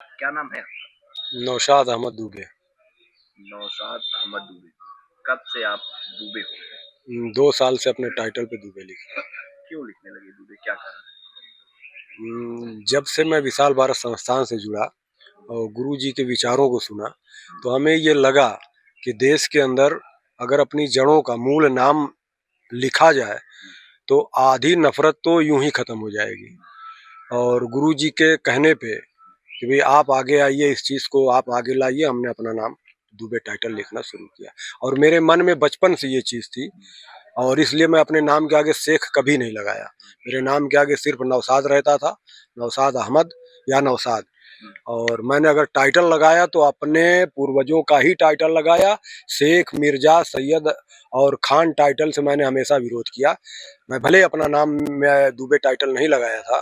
क्या नाम है? नौशाद अहमद दुबे। नौशाद अहमद दुबे। कब से आप दुबे हो गए? 2 साल से अपने टाइटल पे दुबे लिखा। क्यों लिखने लगे दुबे, क्या कारण? जब से मैं विशाल भारत संस्थान से जुड़ा और गुरु जी के विचारों को सुना, तो हमें ये लगा कि देश के अंदर अगर अपनी जड़ों का मूल नाम लिखा जाए तो आधी नफरत तो यूं ही खत्म हो जाएगी। और गुरु जी के कहने पे कि भाई आप आगे आइए, इस चीज को आप आगे लाइए, हमने अपना नाम दुबे टाइटल लिखना शुरू किया। और मेरे मन में बचपन से ये चीज थी, और इसलिए मैं अपने नाम के आगे शेख कभी नहीं लगाया। मेरे नाम के आगे सिर्फ नौशाद रहता था, नौशाद अहमद या नौशाद। और मैंने अगर टाइटल लगाया तो अपने पूर्वजों का ही टाइटल लगाया। शेख, मिर्जा, सैयद और खान टाइटल से मैंने हमेशा विरोध किया। मैं भले अपना नाम में दुबे टाइटल नहीं लगाया था।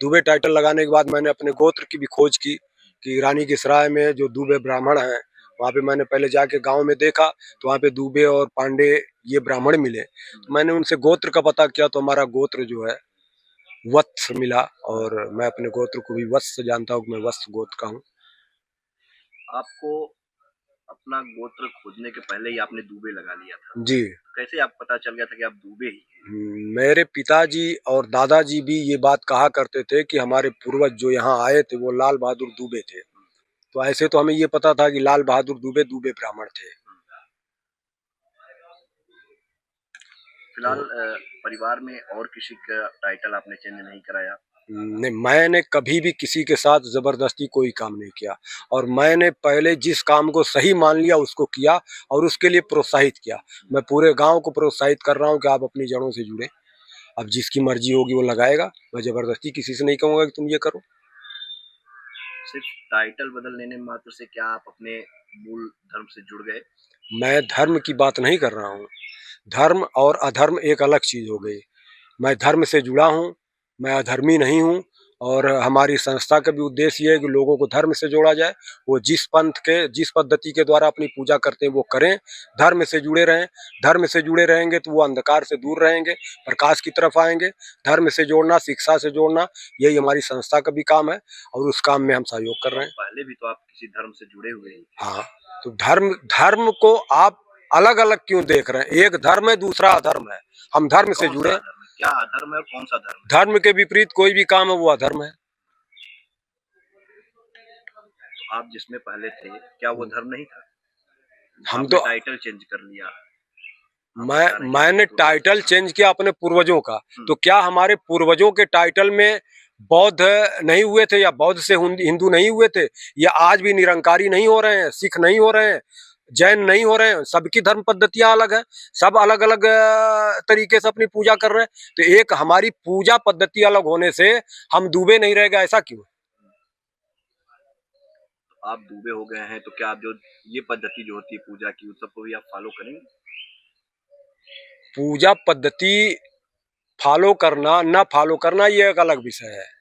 दुबे टाइटल लगाने के बाद मैंने अपने गोत्र की भी खोज की कि रानी की सराय में जो दुबे ब्राह्मण हैं, वहाँ पे मैंने पहले जाके गांव में देखा तो वहाँ पे दुबे और पांडे ये ब्राह्मण मिले। तो मैंने उनसे गोत्र का पता किया तो हमारा गोत्र जो है वत्स मिला। और मैं अपने गोत्र को भी वत्स जानता हूँ, मैं वत्स गोत्र का हूँ। आपको अपना गोत्र खोजने के पहले ही आपने दुबे लगा लिया था। जी। कैसे आप पता चल गया था कि आप दुबे ही हैं? मेरे पिताजी और दादाजी भी ये बात कहा करते थे कि हमारे पूर्वज जो यहाँ आए थे वो लाल बहादुर दुबे थे। तो ऐसे तो हमें ये पता था कि लाल बहादुर दुबे दुबे ब्राह्मण थे। फिलहाल तो परिवार में और किसी का टाइटल आपने चेंज नहीं कराया? नहीं, मैंने कभी भी किसी के साथ जबरदस्ती कोई काम नहीं किया। और मैंने पहले जिस काम को सही मान लिया उसको किया और उसके लिए प्रोत्साहित किया। मैं पूरे गांव को प्रोत्साहित कर रहा हूं कि आप अपनी जड़ों से जुड़े। अब जिसकी मर्जी होगी वो लगाएगा, मैं जबरदस्ती किसी से नहीं कहूंगा कि तुम ये करो। सिर्फ टाइटल बदल लेने मात्र से क्या आप अपने मूल धर्म से जुड़ गए? मैं धर्म की बात नहीं कर रहा हूँ। धर्म और अधर्म एक अलग चीज हो गई। मैं धर्म से जुड़ा हूँ, मैं अधर्मी नहीं हूँ। और हमारी संस्था का भी उद्देश्य ये है कि लोगों को धर्म से जोड़ा जाए। वो जिस पंथ के, जिस पद्धति के द्वारा अपनी पूजा करते हैं वो करें, धर्म से जुड़े रहें। धर्म से जुड़े रहेंगे तो वो अंधकार से दूर रहेंगे, प्रकाश की तरफ आएंगे। धर्म से जोड़ना, शिक्षा से जोड़ना, यही हमारी संस्था का भी काम है और उस काम में हम सहयोग कर रहे हैं। पहले भी तो आप किसी धर्म से जुड़े हुए हैं। हाँ, तो धर्म धर्म को आप अलग अलग क्यों देख रहे हैं? एक धर्म है, दूसरा अधर्म है। हम धर्म से कौन सा जुड़े। अधर्म है? क्या अधर्म है और कौन सा धर्म है? धर्म के विपरीत कोई भी काम है वो अधर्म है। तो आप जिसमें पहले थे, क्या वो धर्म नहीं था? हम आपने तो टाइटल चेंज कर लिया। आप बता रहे हैं कि मैंने आपके पूर्वज। टाइटल चेंज किया अपने पूर्वजों का। तो क्या हमारे पूर्वजों के टाइटल में बौद्ध नहीं हुए थे या बौद्ध से हिंदू नहीं हुए थे? या आज भी निरंकारी नहीं हो रहे हैं, सिख नहीं हो रहे हैं, जैन नहीं हो रहे हैं? सबकी धर्म पद्धतियां अलग है, सब अलग अलग तरीके से अपनी पूजा कर रहे हैं। तो एक हमारी पूजा पद्धति अलग होने से हम डूबे नहीं रह गए, ऐसा क्यों? तो आप डूबे हो गए हैं तो क्या आप जो ये पद्धति जो होती है पूजा की, उस सबको भी आप फॉलो करेंगे? पूजा पद्धति फॉलो करना ना फॉलो करना ये एक अलग विषय है।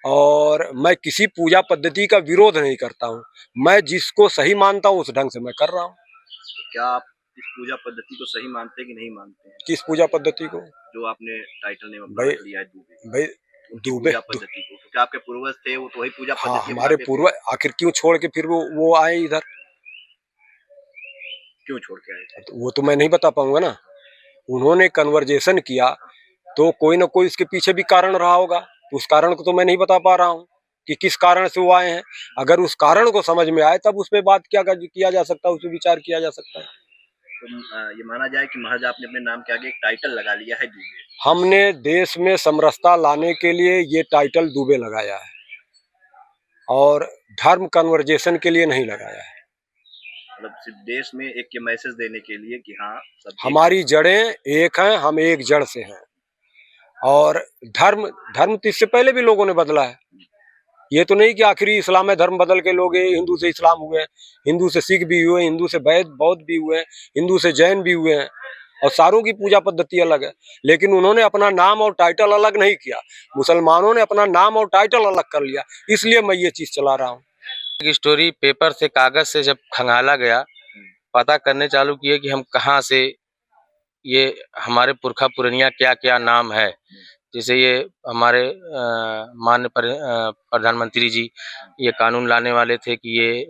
और मैं किसी पूजा पद्धति का विरोध नहीं करता हूँ। मैं जिसको सही मानता हूँ उस ढंग से मैं कर रहा हूँ। तो क्या आप इस पूजा पद्धति को सही मानते हैं कि नहीं मानते हैं? किस पूजा पद्धति को? जो आपने टाइटल नेम अपना भाई रख लिया है दुबे, भाई उनकी दुबे पूजा पद्धति को, क्योंकि आपके पूर्वज थे वो तो वही पूजा हाँ, पद्धति हमारे अपनाते थे। पूर्वज आखिर क्यों छोड़ के फिर वो आए इधर? क्यों छोड़ के आए थे? तो वो तो मैं नहीं बता पाऊंगा ना। उन्होंने कन्वर्जेशन किया तो कोई ना कोई इसके पीछे भी कारण रहा होगा। उस कारण को तो मैं नहीं बता पा रहा हूँ कि किस कारण से वो आए हैं। अगर उस कारण को समझ में आए तब उस पर बात किया जा सकता है, उस पर विचार किया जा सकता है। तो ये माना जाए कि महज आपने अपने नाम के आगे एक टाइटल लगा लिया है दुबे। हमने देश में समरसता लाने के लिए ये टाइटल दुबे लगाया है और धर्म कन्वर्जेशन के लिए नहीं लगाया है। मतलब सिर्फ देश में एक ये मैसेज देने के लिए कि हाँ सब एक हमारी जड़ें एक हैं, हम एक जड़ से हैं। और धर्म धर्म तो इससे पहले भी लोगों ने बदला है। ये तो नहीं कि आखिरी इस्लाम में धर्म बदल के लोग हिंदू से इस्लाम हुए, हिंदू से सिख भी हुए, हिंदू से बौद्ध भी हुए, हिंदू से जैन भी हुए हैं। और सारों की पूजा पद्धति अलग है, लेकिन उन्होंने अपना नाम और टाइटल अलग नहीं किया। मुसलमानों ने अपना नाम और टाइटल अलग कर लिया, इसलिए मैं ये चीज चला रहा हूँ। स्टोरी पेपर से, कागज से जब खंगाला गया, पता करने चालू किए कि हम कहाँ से, ये हमारे पुरखा पुरनिया क्या क्या नाम है, जैसे ये हमारे माननीय प्रधानमंत्री जी ये कानून लाने वाले थे कि ये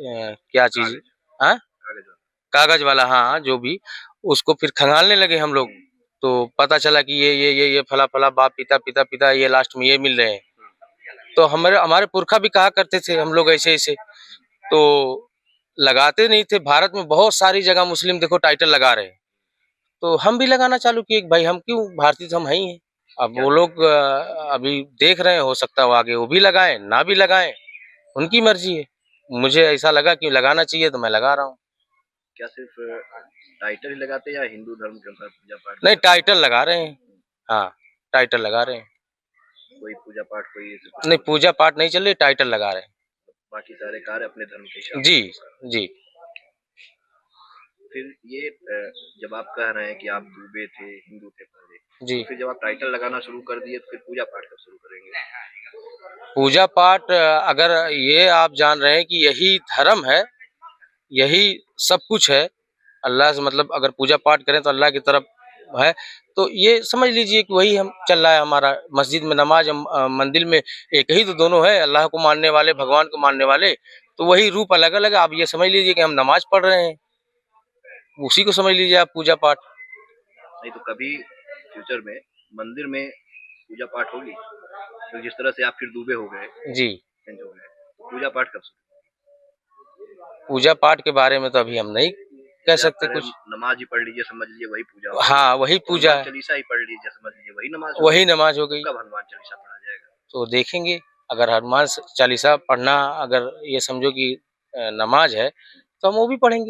क्या चीज, हाँ, कागज वाला। कागज वाला, हाँ, जो भी, उसको फिर खंगालने लगे हम लोग। तो पता चला कि ये फला फला बाप पिता पिता पिता ये लास्ट में ये मिल रहे हैं। तो हमारे हमारे पुरखा भी कहा करते थे हम लोग ऐसे ऐसे, तो लगाते नहीं थे। भारत में बहुत सारी जगह मुस्लिम देखो टाइटल लगा रहे हैं, तो हम भी लगाना चालू किए कि भाई हम क्यों, भारतीय तो हम हैं ही हैं। अब वो लोग अभी देख रहे हैं, हो सकता है वो आगे वो भी लगाएं ना भी लगाएं, उनकी मर्जी है। मुझे ऐसा लगा कि लगाना चाहिए तो मैं लगा रहा हूँ। क्या सिर्फ टाइटल ही लगाते हैं या हिंदू धर्म के अनुसार पूजा पाठ भी नहीं, करते हैं? टाइटल लगा रहे हैं, हाँ, टाइटल लगा रहे हैं। कोई पूजा पाठ कोई ऐसे कुछ नहीं, पूजा पाठ नहीं चल रही, टाइटल लगा रहे हैं। बाकी सारे कार्य अपने धर्म के हिसाब से जी, कर रहे हैं। जी। फिर ये जब आप कह रहे हैं कि आप दूबे थे, हिंदू थे पहले, जी, तो फिर जब आप टाइटल लगाना शुरू कर दिए तो फिर पूजा पाठ कब शुरू करेंगे? पूजा पाठ अगर ये आप जान रहे हैं कि यही धर्म है, यही सब कुछ है, अल्लाह से मतलब अगर पूजा पाठ करें तो अल्लाह की तरफ है, तो ये समझ लीजिए कि वही हम चल रहा है हमारा। मस्जिद में नमाज, मंदिर में एक ही तो दोनों है, अल्लाह को मानने वाले, भगवान को मानने वाले, तो वही रूप अलग अलग है। आप ये समझ लीजिए कि हम नमाज पढ़ रहे हैं, उसी को समझ लीजिए आप पूजा पाठ। नहीं तो कभी फ्यूचर में मंदिर में पूजा पाठ होगी? तो जिस तरह से आप फिर दूबे हो गए, जी, चेंज हो गए, तो पूजा पाठ कब शुरू? पूजा पाठ के बारे में तो अभी हम नहीं कह जैसे आप सकते कह रहे कुछ। हैं, नमाज ही पढ़ लीजिए, समझ लीजिए वही पूजा हो गई। हाँ, वही पूजा हनुमान है, चालीसा ही पढ़ लीजिए, समझ लीजिए वही नमाज हो गई। वही नमाज हो तो गई। कब हनुमान चालीसा पढ़ा जाएगा? तो देखेंगे, अगर हनुमान चालीसा पढ़ना, अगर ये समझो कि नमाज है, तो हम वो भी पढ़ेंगे।